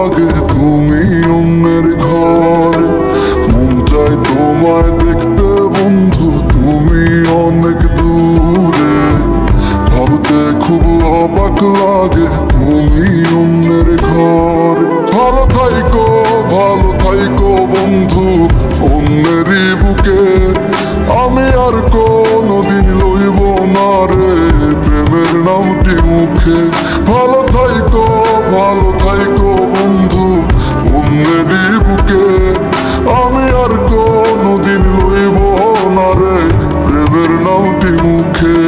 লাগে তুমি অন্যের ঘরে। মন চাই তোমায় দেখতে বন্ধু, তুমি অনেক দূরে। ভাবতে খুব অবাক লাগে তুমি অন্যের ঘরে। ভালো থাইকো বন্ধু অন্যেরই বুকে। আমি আর কোনোদিন লইব না রে প্রেমের নামটি মুখে। ভালো থাইকো বন্ধু অন্যেরই বুকে। আমি আর কোনোদিন লইব না রে প্রেমের নামটি মুখে।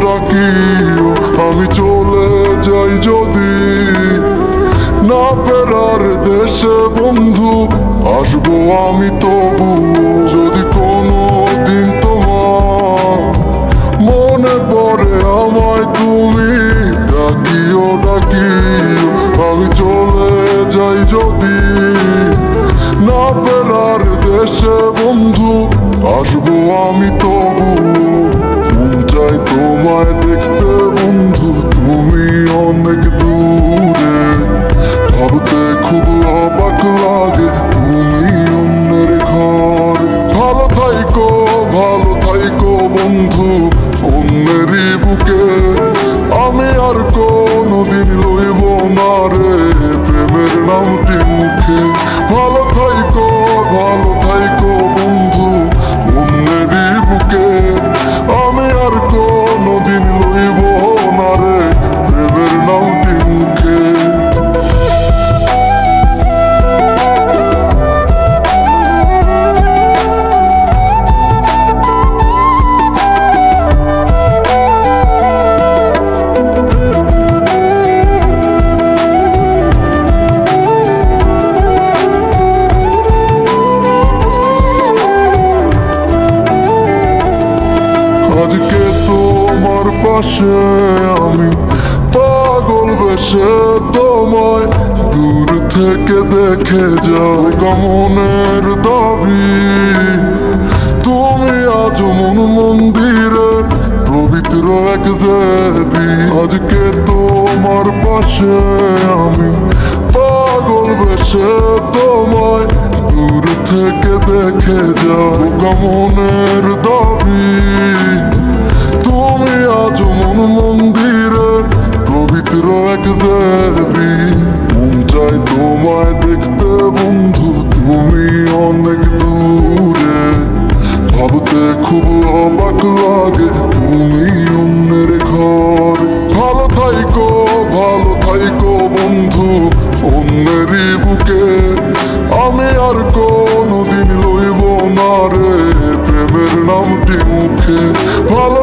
ডাকিও আমি চলে যাই যদি না ফেরার দেশে বন্ধু, আসবো আমি তবু। যদি কোনো দিন তোমার মনে পড়ে আমায় তুমি ডাকিও আমি চলে যাই যদি না ফেরার দেশে বন্ধু, আসবো আমি তবু। চাই তোমায় দেখতে বন্ধু, তুমি অনেক দূরে। ভাবতে খুব অবাক লাগে তুমি অন্যের ঘরে। ভালো থাইকো বন্ধু অন্যেরই বুকে। আমি আর কোনোদিন লইব না রে প্রেমের নামটি মুখে। ভালো থাইকো বন্ধু অন্যেরই বুকে। আমি আর কোনোদিন লইব না রে প্রেমের নামটি মুখে। আজকে তোমার পাশে আমি পাগল বেশে তোমায় দূর থেকে দেখে যাও। মনের দাবি তুমি আজ মন মন্দিরে পবিত্র এক দেবী। আজকে তোমার পাশে আমি পাগল বেশে তোমায় দূর থেকে দেখে যাও। মনের দাবি তুমি আজ মন মন্দিরে পবিত্র এক দেবী। মন চাই তোমায় দেখতে বন্ধু, তুমি অনেক দূরে। ভাবতে খুব অবাক লাগে তুমি অন্যের ঘরে। ভালো থাইকো বন্ধু অন্যেরই বুকে। আমি আর কোনোদিন লইব না রে প্রেমের নামটি মুখে। ভালো